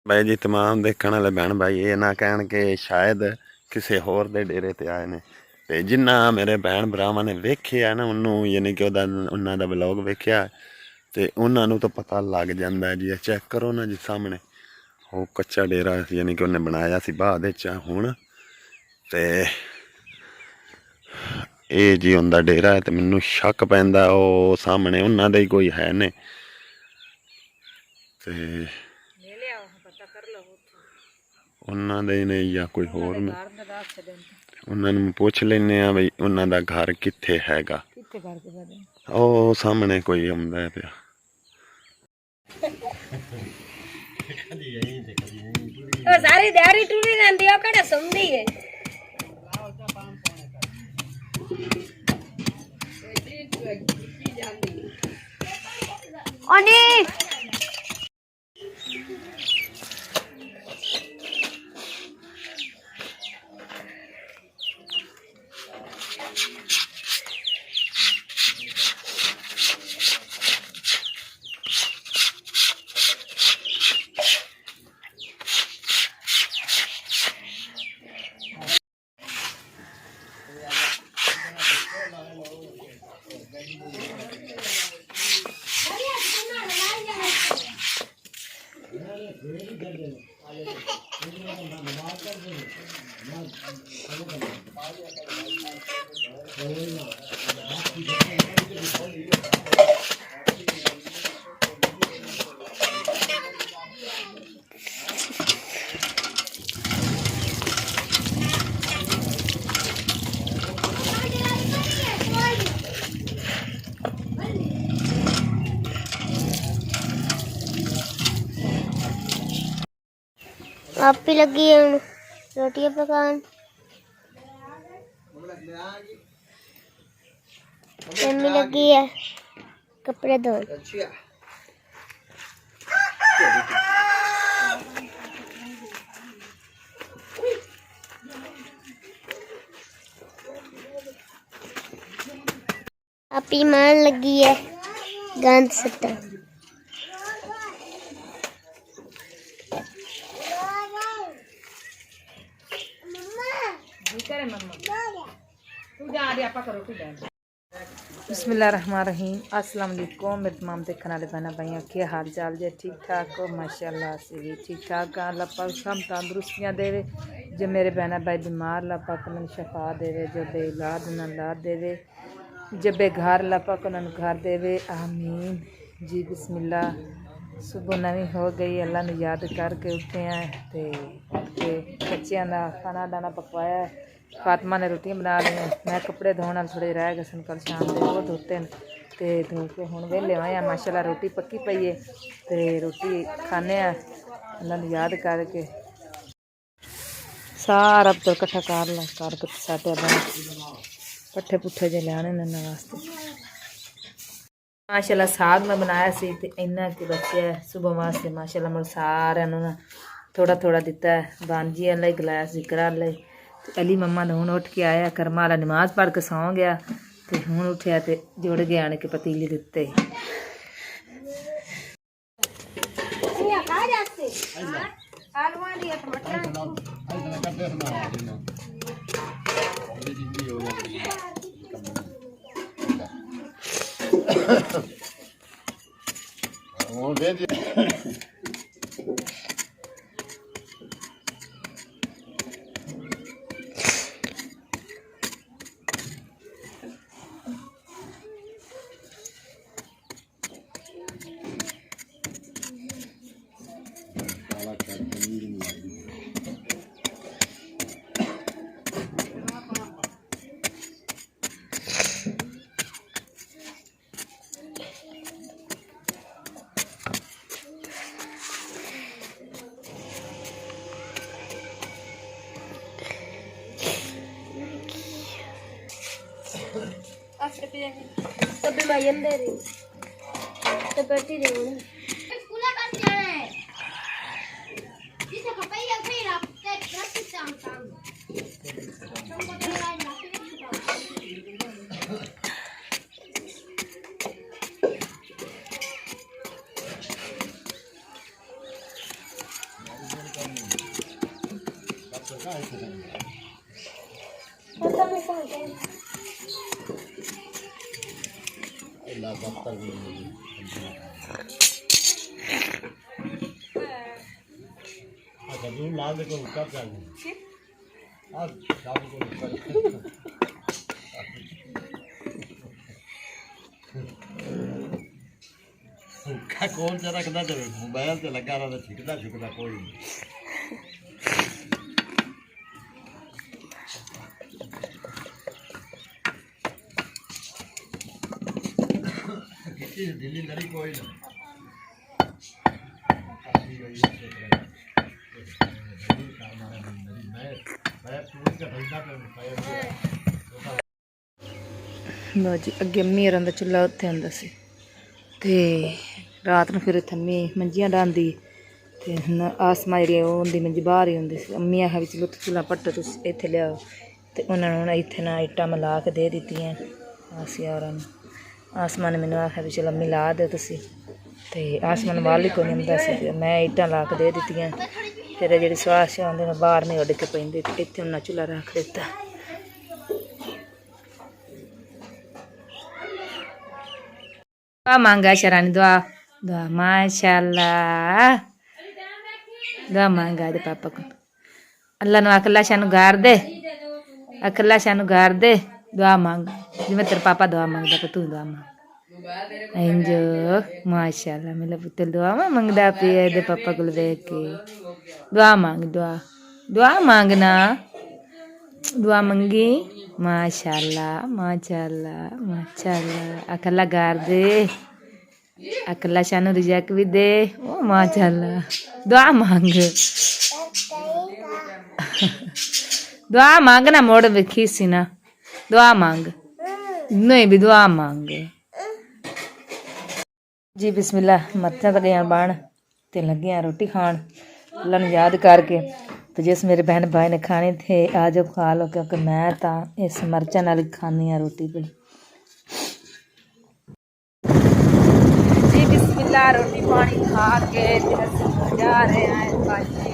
ਬਾਈ ਜੀ ਤਮਾਮ ਦੇਖਣ ਵਾਲੇ ਭੈਣ ਭਾਈ ਇਹ ਨਾ ਕਹਿਣ ਕਿ ਸ਼ਾਇਦ ਕਿਸੇ ਹੋਰ ਦੇ ਡੇਰੇ ਤੇ ਆਏ ਨੇ ਤੇ ਜਿੰਨਾ ਮੇਰੇ ਭੈਣ ਭਰਾਵਾਂ ਨੇ ਵੇਖਿਆ ਨਾ ਉਹਨੂੰ ਯਾਨੀ ਕਿ ਉਹਨਾਂ ਦਾ ਵਲੌਗ ਵੇਖਿਆ ਤੇ ਉਹਨਾਂ ਨੂੰ ਤਾਂ ਪਤਾ ਲੱਗ ਜਾਂਦਾ ਜੀ। ਚੈੱਕ ਕਰੋ ਨਾ ਜੀ ਸਾਹਮਣੇ ਉਹ ਕੱਚਾ ਡੇਰਾ ਯਾਨੀ ਕਿ ਉਹਨੇ ਬਣਾਇਆ ਸੀ ਬਾਅਦ ਵਿੱਚ ਹੁਣ ਤੇ ਇਹ ਜੀ ਉਹਦਾ ਡੇਰਾ ਹੈ ਤੇ ਮੈਨੂੰ ਸ਼ੱਕ ਪੈਂਦਾ ਉਹ ਸਾਹਮਣੇ ਉਹਨਾਂ ਦਾ ਹੀ ਕੋਈ ਹੈ ਨੇ ਤੇ ਉਹਨਾਂ ਦੇ ਨੇ ਜਾਂ ਕੋਈ ਹੋਰ ਨੇ ਉਹਨਾਂ ਨੂੰ ਪੁੱਛ ਲੈਂਦੇ ਆ ਬਈ ਉਹਨਾਂ ਦਾ ਘਰ ਕਿੱਥੇ ਹੈਗਾ। ਉਹ ਸਾਹਮਣੇ ਕੋਈ ਆਉਂਦਾ ਪਿਆ। ਸਾਰੀ ਦਿਹਾੜੀ ਟੁਰੀ ਰਹਿੰਦੀ ਉਹ ਕਿਹੜਾ ਸੁਣਦੀ ਹੈ। ਓਨੀ आप भी लगी है रोटियां पकान मम्मी लगी है कपड़े धोन। आपी मान लगी है गंद सट्टा बिस्मिल्लाहिर्रहमानिर्रहीम अस्सलाम वालेकुम मेरे तमाम देखने वाले बहना भाइयों क्या हाल चाल जे ठीक ठाक हो माशाअल्लाह से भी ठीक ठाक अल्लाह पाक सब तंदुरुस्तियाँ देवे। जो मेरे बहना भाई बीमार अल्लाह पाक उन्हें शफा देवे। जो बेऔलाद उन्हें औलाद देवे। जो बेघर अल्लाह पाक उन्हें घर देवे आमीन जी। बिस्मिल्लाह सुबह नवी हो गई अल्लाह ने याद करके उठे हैं तो बच्चों का खाना दाना पकवाया। फातिमा ने रोटियां बना ली। मैं कपड़े धोने थोड़े रह गए सन कल शाम के वो धोते हैं तो धो के हुण वेले होए हैं। माशाअल्लाह रोटी पक्की पई है तो रोटी खाने अल्लाह ने याद करके सारा पुत्र कट्ठा कर ला करके साटे पट्ठे पुट्ठे जे लियाने ने वास्ते। माशाअल्लाह साग मैं बनाया सी ते इन्ना कि बच्चे सुबह वास्ते माशाअल्लाह मैं सारे थोड़ा थोड़ा दिता है। बांजी वाला गिलास जिक्र वाले अली मम्मा ने हूँ उठ के आया कर्मा वाला नमाज पढ़ के सौ गया तो हूँ उठया तो जुड़ गया आने के पतीली दिते। तभी मैं दे रही तो करती रही हूँ। स्कूल का जाना है जिसे खपाई फिर आप प्रैक्टिस काम पता नहीं कहाँ गए। अच्छा दूर लाल देखो कब जाएंगे अब शाम को क्या कौन सा रखना चाहिए मोबाइल से लगा रहा था छिकना छुकना कोई नहीं किसी दिल्ली लड़ी कोई नहीं ਲਓ ਜੀ ਅੱਗੇ ਮੇਰਾਂ ਦਾ ਚੁੱਲ੍ਹਾ ਉੱਥੇ ਹੁੰਦਾ ਸੀ ਤੇ ਰਾਤ ਨੂੰ ਫਿਰ ਇੱਥੇ ਮੀ ਮੰਜੀਆਂ ਡਾਂਦੀ ਤੇ ਹੁਣ ਆਸਮਾ ਜਿਹੜੀ ਉਹ ਹੁੰਦੀ ਮੰਜੀ ਬਾਹਰ ਹੀ ਹੁੰਦੀ ਸੀ ਅੰਮੀ ਆਖਿਆ ਵੀ ਚਲੋ ਚੁੱਲ੍ਹਾ ਪੱਟੋ ਤੁਸੀਂ ਇੱਥੇ ਲਿਆਓ ਤੇ ਉਹਨਾਂ ਨੂੰ ਇੱਥੇ ਨਾ ਇੱਟਾਂ ਮਿਲਾ ਕੇ ਦੇ ਦਿੱਤੀਆਂ ਆਸੀਆ ਹੋਰਾਂ ਨੂੰ ਆਸਮਾ ਨੇ ਮੈਨੂੰ ਆਖਿਆ ਵੀ ਚਲੋ ਮਿਲਾ ਦਿਓ ਤੁਸੀਂ ਤੇ ਆਸਮਾ ਨੂੰ ਵਾਲੀ ਕੋਈ ਨਹੀਂ ਹੁੰਦਾ ਸੀ ਮੈਂ ਇੱਟਾਂ ਲਾ ਕੇ ਦੇ ਦਿੱਤੀਆਂ ਫਿਰ ਜਿਹੜੀ ਸਵਾਸ ਆਉਂਦੇ ਨੇ ਬਾਹਰ ਨਹੀਂ ਉੱਡ ਕੇ ਪੈਂਦੇ ਤੇ ਇੱਥੇ ਉਹਨਾਂ ਚੁੱਲ੍ਹਾ ਰੱਖ ਦਿੱਤਾ मांगा शरानी दुआ दुआ माशाल्लाह दुआ मांगा दे पापा को अल्लाह नु अकला शानु गार दे अकला शानु गार दे दुआ मांग जिवें तेरे पापा दुआ मांगदा तो तू दुआ मांग इंजो माशाल्लाह मेरा पुत्र दुआ मांगदा पिया दे पापा को देख के दुआ मांग दुआ दुआ मांगना दुआ मंगी माशाल्लाह माशाल्लाह माशाल्लाह अकला गार दे अकला शानू रिजक भी दे ओ माशाल्लाह दुआ मांग दुआ मांगना मोड़ विखी सी ना दुआ मांग नहीं भी दुआ मांग जी बिस्मिल्लाह मर्चा तो गया बन ते लगे रोटी खान अल्लाह नू याद करके तो जिस मेरे बहन भाई ने खाने थे आ जाओ खा लो क्योंकि मैं तो इस मर्चा नाल खानी हाँ रोटी पे जी बिस्मिल्लाह रोटी पानी खा के जा रहे हैं भाजी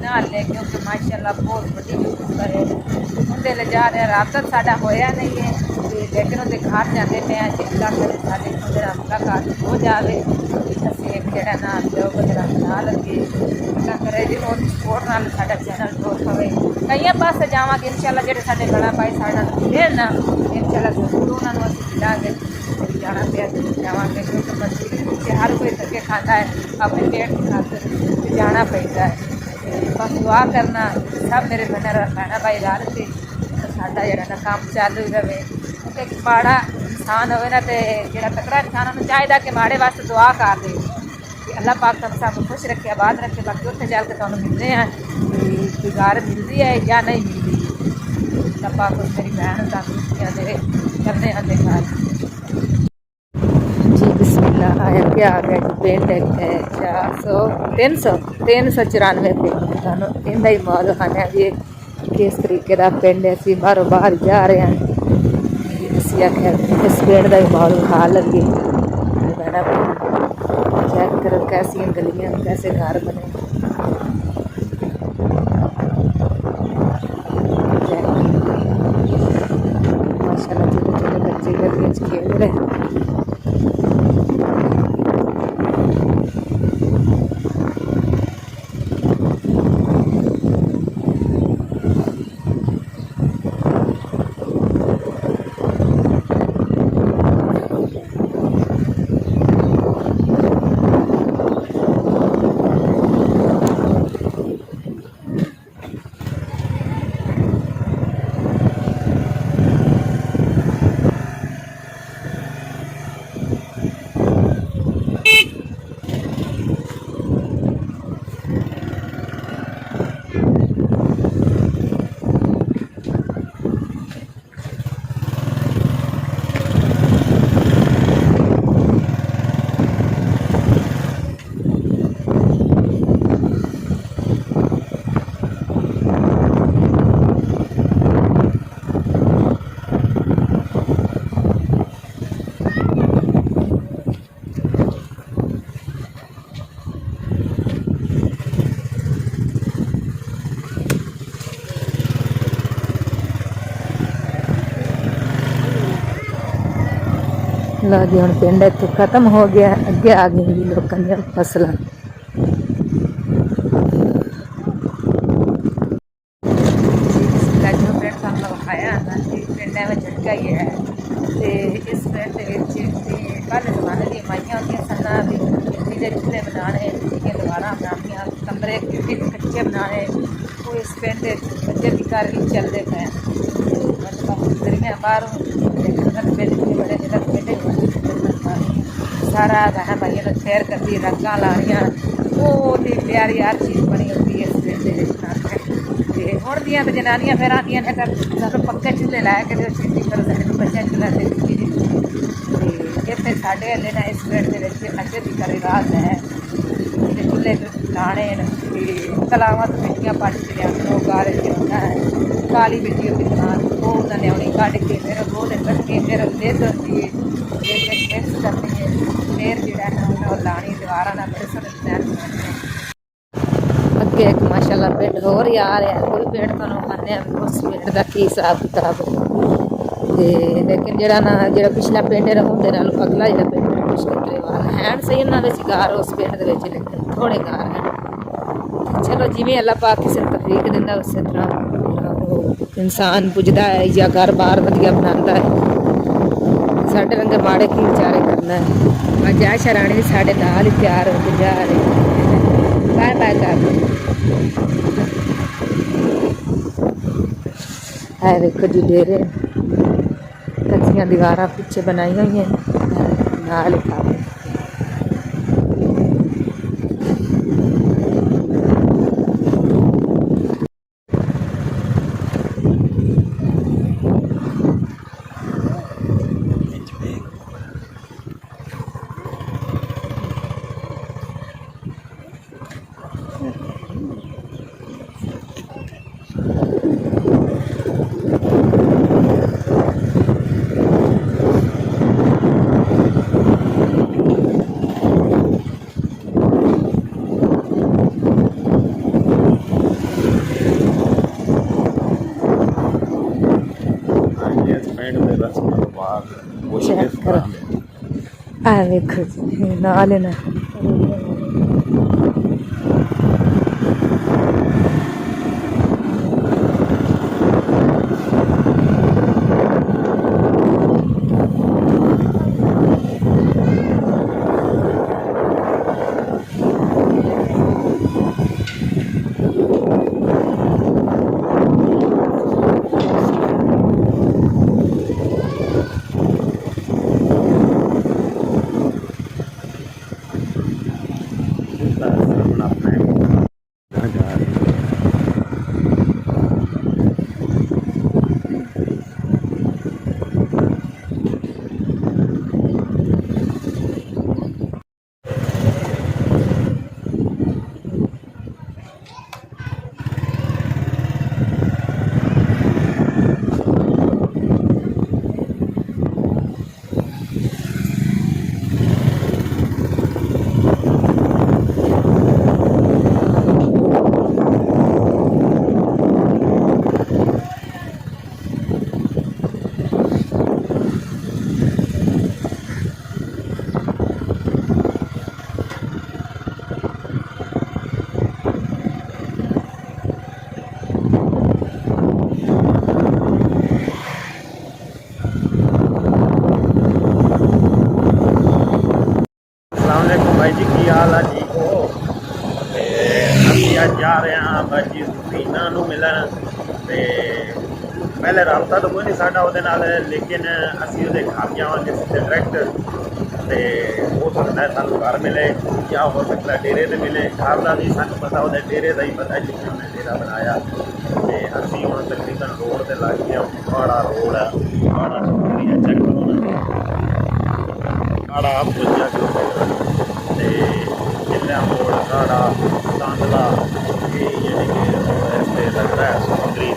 ना ले क्योंकि माशाल्लाह बहुत बड़ी करे उनके ले जा रहे हैं राबता साडा होया नहीं है लेकिन उनके घर जाते हैं चिंता करे साढ़े मुलाकात हो जाए असं एक जरा ना जो बदला बना लगे करे जी और सपोर्ट नाल साडा चैनल ग्रोथ होवे कई पास जावांगे इंशाल्लाह जेडे साडे बड़ा भाई साडा मिले ना इंशाल्लाह जरूर उन्होंने असीं मिलांगे जाना पे जावांगे क्योंकि बच्चे हर कोई थके खाता है अपने पेट की खातिर जाना पैंदा है बस दुआ करना सब मेरे बहना भाई रल के साडा जेड़ा ना काम चालू रहे क्योंकि माड़ा इंसान होवे ना ते जेड़ा तकड़ा इंसान उन्हें चाहिए कि माड़े वास्ते दुआ कर दे कि अल्लाह पाक तुम सब खुश रखे आबाद रखे बाकी उत्थे जाके तुहानूं मिलने हैं कि घर मिलती है या नहीं मिलती अल्लाह पाक मेरी बहन तंदुरुस्तियां दे करने आंदे घर जी बिस्मिल्लाह आया क्या आ गया जी पेंट है 394 पेंट थानू इंदा ही मौल खाने जी किस तरीके का पिंड है असीं बाहरों बाहर जा रहे हैं असीं आख्या इस पिंड का भी मौल खा लगे चेक करो कैसी गलियां कैसे घर बने माशाल्लाह छोटे छोटे बच्चे गलियां च खेल रहे हैं ਲਓ ਜੀ ਹੁਣ ਪਿੰਡ ਇੱਥੇ ਖਤਮ ਹੋ ਗਿਆ, ਅੱਗੇ ਆ ਗਈਆਂ ਜੀ ਲੋਕਾਂ ਦੀਆਂ ਫਸਲਾਂ। ਜੋ ਪਿੰਡ ਸਾਨੂੰ ਵਿਖਾਇਆ ਨਾ ਇਹ ਪਿੰਡਾਂ ਵਿੱਚ ਝਟਕਾ ਹੀ ਹੈ। ਤੇ ਇਸ ਪਿੰਡ ਦੇ ਵਿੱਚ ਤੇ ਪਹਿਲੇ ਜ਼ਮਾਨੇ ਦੀਆਂ ਮਾਈਆਂ ਹੁੰਦੀਆਂ ਸਨ ਵੀ ਮਿੱਟੀ ਦੇ ਚੁੱਲ੍ਹੇ ਬਣਾਉਣੇ, ਮਿੱਟੀ ਦੀਆਂ ਦੀਵਾਰਾਂ ਬਣਾਉਣੀਆਂ, ਕਮਰੇ ਮਿੱਟੀ ਦੇ ਕੱਚੇ ਬਣਾਉਣੇ। ਉਹ ਇਸ ਪਿੰਡ ਦੇ ਬੱਚੇ ਵੀ ਘਰ ਵੀ ਚੱਲਦੇ ਪਏ। ਮਤਲਬ ਦਰੀਆਂ ਬਾਹਰੋਂ ਦੇਖਣ ਪਿੰਡ ਦੇ ਬੜੇ ਜਿਹੜਾ ਪਿੰਡ ਸਾਰਾ ਗਾਣਾ ਭਾਈਆਂ ਨੂੰ ਸੈਰ ਕਰਦੀ, ਰੰਗਾਂ ਲਾਉਣੀਆਂ, ਬਹੁਤ ਹੀ ਪਿਆਰੀ ਹਰ ਚੀਜ਼ ਬਣੀ ਹੁੰਦੀ ਹੈ ਇਸ ਪਿੰਡ ਦੇ ਵਿੱਚ। ਤੇ ਹੁਣ ਦੀਆਂ ਤਾਂ ਜਨਾਨੀਆਂ ਫਿਰ ਆਉਂਦੀਆਂ ਨੇ ਤਾਂ ਸਾਨੂੰ ਪੱਕੇ ਚੁੱਲ੍ਹੇ ਲਾ ਕੇ ਦਿਓ, ਛੇਤੀ ਕਰੋ ਸਾਡੇ ਨੂੰ ਬੱਚਿਆਂ ਚੁੱਲ੍ਹਾ ਦੇ ਦਿੱਤੀ। ਤੇ ਇੱਥੇ ਸਾਡੇ ਹਲੇ ਨਾ ਇਸ ਪਿੰਡ ਦੇ ਵਿੱਚ ਅਜੇ ਵੀ ਰਿਵਾਜ਼ ਹੈ ਜਿਹੜੇ ਚੁੱਲ੍ਹੇ ਲਾਣੇ ਤੇ ਤਲਾਵਾਂ ਤੋਂ ਮਿੱਟੀਆਂ ਪੱਟ ਕੇ ਲਿਆਉਣਾ, ਉਹ ਗਾਰੇ ਲਿਆਉਣਾ ਹੈ, ਕਾਲੀ ਮਿੱਟੀ ਉਹਦੀ ਬਣਾ ਉਹ ਉਹਨਾਂ ਲਿਆਉਣੀ ਕੱਢ ਕੇ ਫਿਰ ਉਹਦੇ ਕੱਢ ਕੇ ਫਿਰ ਲੇਜ਼ਰ ਦੀ ਮਿਕਸ ਕਰਨੀ ਹੈ, ਫਿਰ ਜਿਹੜਾ ਹੈ ਉਹ ਲਾਣੀ ਦੀਵਾਰਾਂ ਨਾਲ ਬੜੇ ਸੋਹਣੇ ਡਿਜ਼ਾਈਨ ਬਣਾਉਣੇ। ਅੱਗੇ ਇੱਕ ਮਾਸ਼ਾਅੱਲਾ ਪਿੰਡ ਹੋਰ ਹੀ ਆ ਰਿਹਾ, ਕੋਈ ਪਿੰਡ ਤੁਹਾਨੂੰ ਮੰਨਿਆ ਉਸ ਪਿੰਡ ਦਾ ਕੀ ਹਿਸਾਬ ਕਿਤਾਬ ਹੈ। ਤੇ ਲੇਕਿਨ ਜਿਹੜਾ ਪਿਛਲਾ ਪਿੰਡ ਹੈ ਉਹਦੇ ਨਾਲ ਅਗਲਾ ਜਿਹੜਾ ਪਿੰਡ ਹੈ ਮੁਸ਼ਕਿਲ ਵਾਲਾ ਹੈ ਸਹੀ, ਉਹਨਾਂ ਵਿੱਚ ਘਰ ਉਸ ਪਿੰਡ ਦੇ ਵਿੱਚ ਲੇਕਿਨ ਥੋੜ੍ਹੇ ਘਰ ਹਨ। ਚਲੋ ਜਿਵੇਂ ਅੱਲਾ ਪਾਕ ਕਿਸੇ ਨੂੰ ਤੌਫੀਕ ਦਿੰਦਾ ਉਸੇ ਤਰ੍ਹਾਂ ਉਹ ਇਨਸਾਨ ਪੁੱਜਦਾ ਹੈ ਜਾਂ ਘਰ ਬਾਰ ਵਧੀਆ ਬਣਾਉਂਦਾ ਹੈ। ਸਾਡੇ ਰੰਗੇ ਮਾੜੇ ਕੀ ਵਿਚਾਰੇ ਕਰਨਾ ਹੈ। ਅੱਜ ਆਸ਼ਾ ਰਾਣੀ ਵੀ ਸਾਡੇ ਨਾਲ ਹੀ ਤਿਆਰ ਹੋ ਕੇ ਜਾ ਰਹੇ। ਬਾਏ ਬਾਏ ਕਰ ਹੈ। ਵੇਖੋ ਜੀ ਡੇਰੇ ਕੱਚੀਆਂ ਦੀਵਾਰਾਂ ਪਿੱਛੇ ਬਣਾਈਆਂ ਹੋਈਆਂ ਨਾਲ ਖਾ ਪਿੰਡ ਦੇ ਰਸਮ ਤੋਂ ਬਾਅਦ ਉਹ ਇਸ ਤਰ੍ਹਾਂ ਦੇ ਆ ਵੇਖੋ ਜੀ ਨਾਲ ਨਾ भाई जी की हाल है जी को ਅਸੀਂ ਅੱਜ ਜਾ ਰਹੇ ਹਾਂ ਬਾਜੀ ਜ਼ੀਨਾ ਨੂੰ ਮਿਲਣ। ਤੇ ਪਹਿਲੇ ਰਾਬਤਾ ਤਾਂ ਕੋਈ ਨਹੀਂ ਸਾਡਾ ਉਹਦੇ ਨਾਲ, ਲੇਕਿਨ ਅਸੀਂ ਉਹਦੇ ਘਰ ਜਾਵਾਂਗੇ ਸਿੱਧੇ ਡਾਇਰੈਕਟ। ਤੇ ਹੋ ਸਕਦਾ ਹੈ ਸਾਨੂੰ ਘਰ ਮਿਲੇ ਜਾਂ ਹੋ ਸਕਦਾ ਡੇਰੇ 'ਤੇ ਮਿਲੇ। ਘਰ ਦਾ ਨਹੀਂ ਸਾਨੂੰ ਪਤਾ, ਉਹਦੇ ਡੇਰੇ ਦਾ ਹੀ ਪਤਾ ਜਿੱਥੇ ਉਹਨੇ ਡੇਰਾ ਬਣਾਇਆ। ਤੇ ਅਸੀਂ ਹੁਣ ਤਕਰੀਬਨ ਰੋਡ 'ਤੇ ਲੱਗ ਗਏ। ਕਾੜਾ ਰੋਡ ਹੈ, ਕਾੜਾ ਚੈੱਕ ਕਰੋ ਨਾ, ਕਾੜਾ ਆਪ ਪੁੱਜਿਆ ਤੇ जिला मोड़ काड़ा तांदला ये यानी कि ऐसे लगता है समुद्री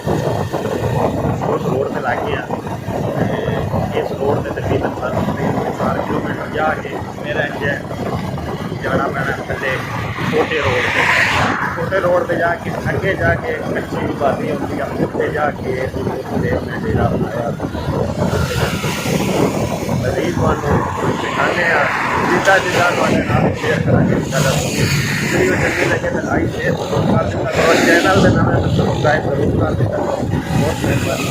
उस रोड पर लागे हैं। इस रोड पर तकरीबन 4 किलोमीटर जाके मेरा जाना पैना थले छोटे रोड पर। छोटे रोड पर जाके अगे जाके कच्ची आबादी होती है, उत्ते जाके डेरा बनाया। मजीद ਤੁਹਾਨੂੰ ਸਿਖਾਉਂਦੇ ਆ ਜਿੱਦਾਂ ਜਿੱਦਾਂ ਤੁਹਾਡੇ ਨਾਲ ਸ਼ੇਅਰ ਕਰਾਂਗੇ ਇੰਸ਼ਾਅੱਲਾ। ਵੀਡੀਓ ਚੰਗੀ ਲੱਗੇ ਤਾਂ ਲਾਈਕ ਸ਼ੇਅਰ ਜ਼ਰੂਰ ਕਰ ਦਿੱਤਾ ਕਰੋ, ਚੈਨਲ ਦੇ ਨਾਮ ਨੂੰ ਸਬਸਕ੍ਰਾइब ਜ਼ਰੂਰ ਕਰ ਦਿੱਤਾ ਕਰੋ। ਬਹੁਤ ਮਿਹਰਬਾਨੀ।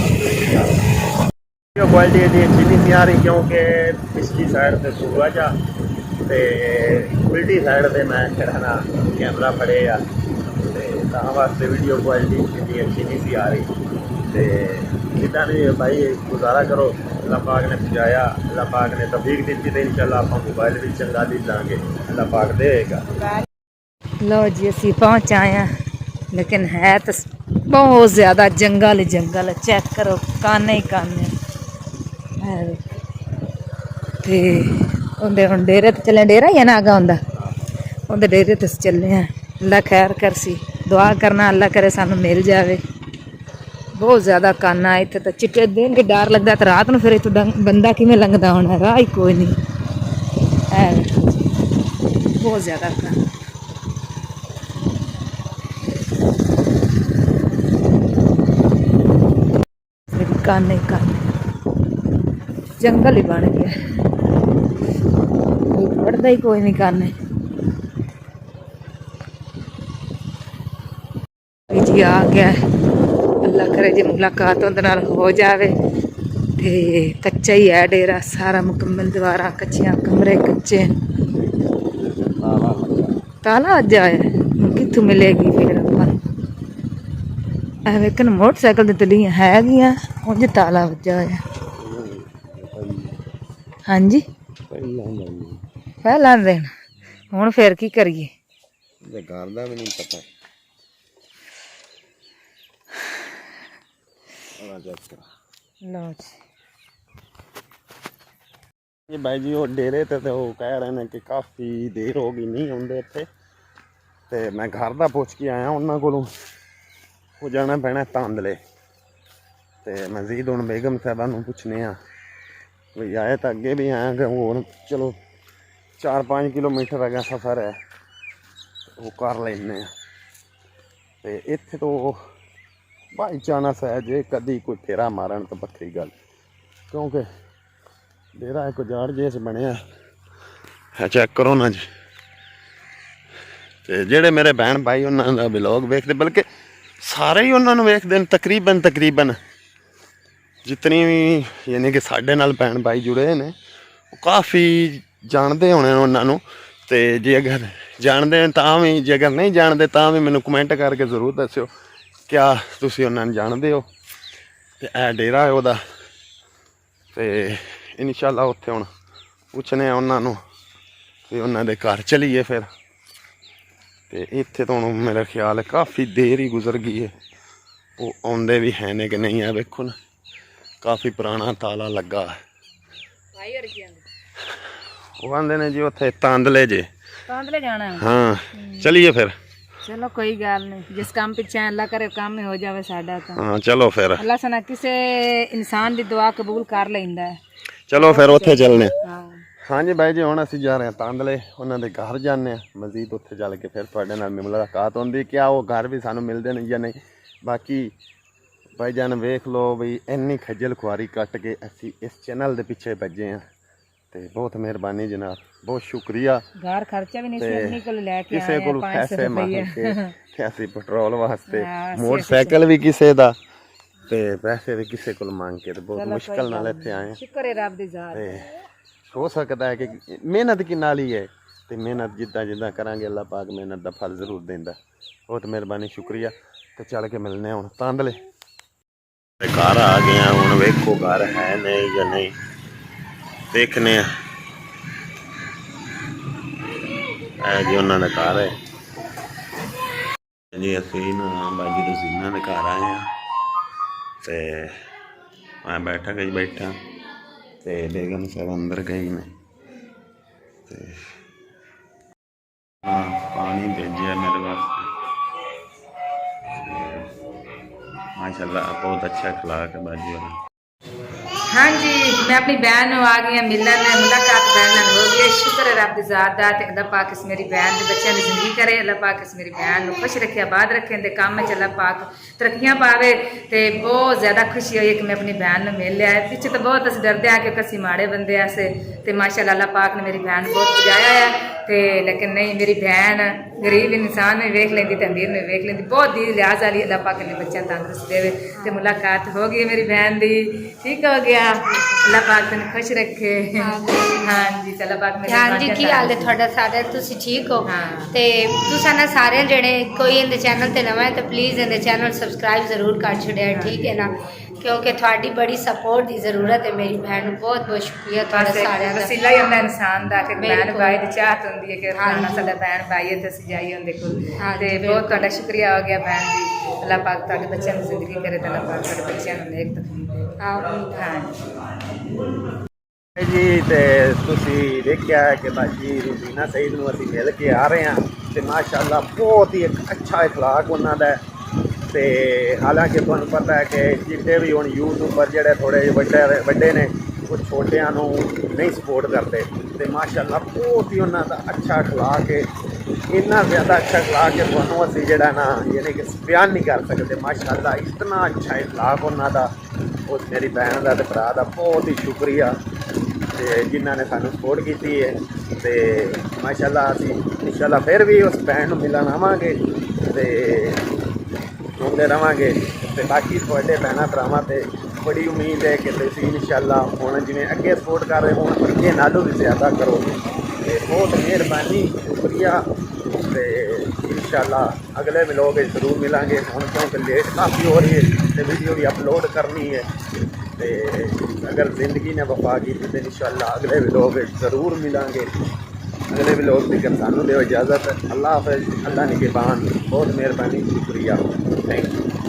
ਵੀਡੀਓ ਕੁਆਲਿਟੀ ਇਹਦੀ ਅੱਛੀ नहीं आ रही क्योंकि पिछली साइड से सूरज आ ਤੇ ਉਲਟੀ ਸਾਈਡ ਤੇ ਮੈਂ ਜਿਹੜਾ ਨਾ ਕੈਮਰਾ ਫੜੇ ਆ ਤੇ ਤਾਂ ਵਾਸਤੇ ਵੀਡੀਓ ਕੁਆਲਿਟੀ ਇੰਨੀ ਅੱਛੀ ਨਹੀਂ ਸੀ ਆ ਰਹੀ। ਤੇ ਜਿੱਦਾਂ ਵੀ ਭਾਈ ਗੁਜ਼ਾਰਾ ਕਰੋ, ਅੱਲਾਹ ਪਾਕ ਨੇ ਪਹੁੰਚਾਇਆ, ਅੱਲਾਹ ਪਾਕ ਨੇ ਤੌਫੀਕ ਦਿੱਤੀ ਤੇ ਇਨਸ਼ਾਅੱਲਾ ਆਪਾਂ ਮੋਬਾਈਲ ਵੀ ਚੰਗਾ ਦੇ ਦਾਂਗੇ, ਅੱਲਾਹ पाक देगा। लो जी असी पहुँच आए हैं, लेकिन है तो बहुत ज़्यादा जंगल ही जंगल है। चेक करो काने ही काने ते उंदे हुण डेरे ते चले, डेरा ही है ना आगा हुंदा, उंदे डेरे ते चले हैं। अल्लाह खैर करसी, दुआ करना अल्लाह करे सानू मिल जावे। बहुत ज़्यादा काना है इत्थे, तो चिट्टे दिन के डर लगता, तो रात में फिर इत्थों बंदा किवें लंघदा होना, राह ही कोई नहीं है। बहुत ज़्यादा काना काने काने जंगल ही बन गया, पड़ता ही कोई नहीं काने। जी आ गया, अल्लाह करे जी मुलाकात उंदे नाल हो जावे। ते कच्चा ही है डेरा सारा मुकम्मल, दीवारां कच्चियां, कमरे कच्चे, ताला अज आया कित्थों मिलेगी फिर आपां। वेखन मोटरसाइकिल ते तलियां है गियां, उंज ताला वज्जा होया। हाँ जी पहला दिन हुण फिर की करिए, घर दा भी नहीं पता। लो जी भाई जी वो डेरे ते वो कह रहे हैं कि काफ़ी देर हो गई नहीं आउंदे इत्थे, ते मैं घर दा पुछ के आया उन्हां कोलों। वो जाना पैना तांदले, ते मजीद हुण बेगम साहबा नूं पुछने आ भी आए तो अगे भी आया कि होर चलो 4-5 किलोमीटर अगर सफ़र है वो कर लेने। ते इत्थे तो बाई चांस है जे कदी कोई फेरा मारन तो बक्खरी गल, क्योंकि डेरा एक उजाड़ जेस बनया है, चेक करो ना जी। ते जेड़े मेरे भैन भाई उन्होंने दा ब्लॉग वेखते, बल्कि सारे ही उन्होंने वेखते हैं तकरीबन जितनी भी यानी कि साढ़े नाल भैन भाई जुड़े ने काफ़ी जानते होने उन्होंने। तो जे अगर जानते हैं तां भी, जे अगर नहीं जानते तां भी मैनू कमेंट करके जरूर दस्यो क्या तुसी उन्होंने जानते हो। तो यह डेरा है वह, तो इंशाअल्लाह उत्थे हुण पुछने उन्होंने कि उन्होंने घर चलीए फिर। तो इत्थे तो हुण मेरा ख्याल है काफ़ी देर ही गुजर गई है, वो आउंदे भी है ने कि नहीं है। वेखो ना काफ़ी पुराना ताला लगा है। वो आंदे ने जी उत्थे तांदले जे, तांदले जाना है। हाँ चलिए फिर। चलो कोई गल नहीं, जिस काम पिछे अल्लाह करे काम ही हो जावे साडा। तो हाँ चलो फिर, अल्लाह सना किसे इंसान दी दुआ कबूल कर लैंदा है। चलो फिर उत्थे चलने। हाँ हाँ जी भाई जी हुण असीं जा रहे हैं तांदले, उन्होंने घर जाने मजीद उत्थे चल के फिर तुहाडे नाल मुलाकात होंदी, क्या वो घर भी सानू मिलदे ने या नहीं। बाकी भाई जान वेख लो बई इन्नी खज्जल खुआरी कट के असीं इस चैनल दे पिछे भज्जे हैं, तो बहुत मेहरबानी जनाब, बहुत शुक्रिया। घर खर्चा भी नहीं अपनी को लेके किसी को पैसे मांग के असीं पेट्रोल वास्ते, हाँ, मोटरसाइकिल भी किसी दा, ते पैसे भी किसी को मांग के, बहुत मुश्किल नाल इत्थे आए हैं। शुक्र है रब दी जात। ते हो सकता है कि मेहनत की नाल ही है, तो मेहनत जिद्दां जिद्दां करांगे अल्लाह पाक मेहनत दा फल जरूर देंदा। बहुत मेहरबानी शुक्रिया। तो चल के मिलने हुण तांदले। घर आ गया हुण, वेखो घर है नहीं या नहीं देखने जी उन्होंने घर है जी। असी ना बाजी रसीना के घर आए हैं, तो मैं बैठा गई बैठा, तो बेगम साहब अंदर गई ने, तो पानी भेजा मेरे वास्ते। माशाल्लाह बहुत अच्छा अखलाक है बाजी वाला। हाँ जी, मैं अपनी बहन आ गई मिलन मुलाकात बहन नाल हो गई। शुक्र है रब दी ज़ात दा ते अल्लाह पाक इस मेरी बहन दे बच्चों की जिंदगी करे। अल्लाह पाक इस मेरी बहन को खुश रखे, आबाद रखे, ते काम में अल्लाह पाक तरक्कियां पावे। ते बहुत ज़्यादा खुशी हुई है कि मैं अपनी बहन को मिल लिया है। पिछे तो बहुत अस डरते हैं कि असी माड़े बंदे ऐसे, तो माशाअल्लाह अल्लाह पाक ने मेरी बहन बहुत पुजाया है। ते लेकिन नहीं, मेरी बहन गरीब इंसान में वेख लेंदी ते अमीर में वेख लेंदी, बहुत दी लिहाज वाली। अल्लाह पाक ने बच्चा तंदुरुस्त देवे। ते मुलाकात हो गई मेरी बहन दी, ठीक हो गया। अल्लाह पाक तैਨੂੰ खुश रखे। हाँ जी, चलो पाक मेरे हाँ जी, की हाल है थोड़ा सारे? तुसी ठीक हो? ते तुसा ना सारे जेड़े कोई इंदे चैनल ते नवा है तो प्लीज़ इंदे चैनल सब्सक्राइब जरूर कर छड़िया, ठीक है ना, क्योंकि थोड़ी बड़ी सपोर्ट की जरूरत है। मेरी बहन बहुत बहुत शुक्रिया थोड़ा सारे वसीला ही होंदा इंसान दा कि बहन भाई दी चाहत होंदी है कि फलाना साडा बहन भाई है ते असीं जाइए उहदे कोल। ते बहुत तुहाडा शुक्रिया हो गया बहन जी। अल्लाह पाक तुहाडे बच्चों की जिंदगी करे ते अल्लाह पाक तुहाडे बच्चों नूं नेक तकलीफ दे। हाँ जी, ਤੇ ਤੁਸੀਂ ਦੇਖਿਆ ਹੈ ਕਿ ਭਾਜੀ ਰੂਬੀਨਾ ਸਈਦ ਨੂੰ ਅਸੀਂ ਮਿਲ ਕੇ ਆ ਰਹੇ ਹਾਂ ਤੇ ਮਾਸ਼ਾਅੱਲਾ ਬਹੁਤ ਹੀ ਇੱਕ ਅੱਛਾ اخلاق ਉਹਨਾਂ ਦਾ ਹੈ। ਤੇ ਹਾਲਾਂਕਿ ਤੁਹਾਨੂੰ ਪਤਾ ਹੈ ਕਿ ਜਿੱਡੇ ਵੀ ਹੁਣ ਯੂਟਿਊਬਰ ਜਿਹੜੇ ਥੋੜ੍ਹੇ ਵੱਡੇ ਨੇ ਉਹ ਛੋਟਿਆਂ ਨੂੰ ਨਹੀਂ ਸਪੋਰਟ ਕਰਦੇ, ਤੇ ਮਾਸ਼ਾਅੱਲਾ ਬਹੁਤ ਹੀ ਉਹਨਾਂ ਦਾ ਅੱਛਾ اخلاق ਹੈ। ਇੰਨਾ ਜ਼ਿਆਦਾ ਅੱਛਾ اخلاق ਹੈ ਤੁਹਾਨੂੰ ਅਸੀਂ ਜਿਹੜਾ ਨਾ ਯਾਨੀ ਕਿ ਬਿਆਨ ਨਹੀਂ ਕਰ ਸਕਦੇ। ਮਾਸ਼ਾਅੱਲਾ ਇਤਨਾ ਅੱਛਾ اخلاق ਉਹਨਾਂ ਦਾ, ਉਸ ਮੇਰੀ ਭੈਣ ਦਾ ਤੇ ਭਰਾ ਦਾ ਬਹੁਤ ਹੀ ਸ਼ੁਕਰੀਆ ਤੇ ਜਿਨ੍ਹਾਂ ਨੇ ਸਾਨੂੰ ਸਪੋਰਟ ਕੀਤੀ ਹੈ। ਤੇ ਮਾਸ਼ਾਅੱਲਾ ਅਸੀਂ ਇਨਸ਼ਾਅੱਲਾ ਫਿਰ ਵੀ ਉਸ ਭੈਣ ਨੂੰ ਮਿਲਣ ਆਵਾਂਗੇ ਤੇ ਮਿਲਦੇ ਰਵਾਂਗੇ। ਤੇ ਬਾਕੀ ਤੁਹਾਡੇ ਭੈਣਾਂ ਭਰਾਵਾਂ 'ਤੇ ਬੜੀ ਉਮੀਦ ਹੈ ਕਿ ਤੁਸੀਂ ਇਨਸ਼ਾਅੱਲਾ ਹੁਣ ਜਿਵੇਂ ਅੱਗੇ ਸਪੋਰਟ ਕਰ ਰਹੇ ਹੋ ਅੱਗੇ ਨਾਲੋਂ ਵੀ ਜ਼ਿਆਦਾ ਕਰੋਗੇ। ਤੇ ਬਹੁਤ ਮਿਹਰਬਾਨੀ, ਸ਼ੁਕਰੀਆ। ਤੇ ਇਨਸ਼ਾਅੱਲਾ ਅਗਲੇ ਵਲੋਗ ਵਿੱਚ ਜ਼ਰੂਰ ਮਿਲਾਂਗੇ। ਹੁਣ ਕਿਉਂਕਿ ਲੇਟ ਕਾਫੀ ਹੋ ਰਹੀ ਹੈ ਤੇ ਵੀਡੀਓ ਵੀ ਅਪਲੋਡ ਕਰਨੀ ਹੈ। ਤੇ ਅਗਰ ਜ਼ਿੰਦਗੀ ਨੇ ਵਫਾ ਕੀਤੀ ਤੇ ਇਨਸ਼ਾਅੱਲਾ ਅਗਲੇ ਵਲੋਗ ਵਿੱਚ ਜ਼ਰੂਰ ਮਿਲਾਂਗੇ। अगले व्लॉग तक सानू दो इजाज़त। अल्लाह हाफ़िज़, अल्लाह निगहबान। बहुत मेहरबानी, शुक्रिया, थैंक यू।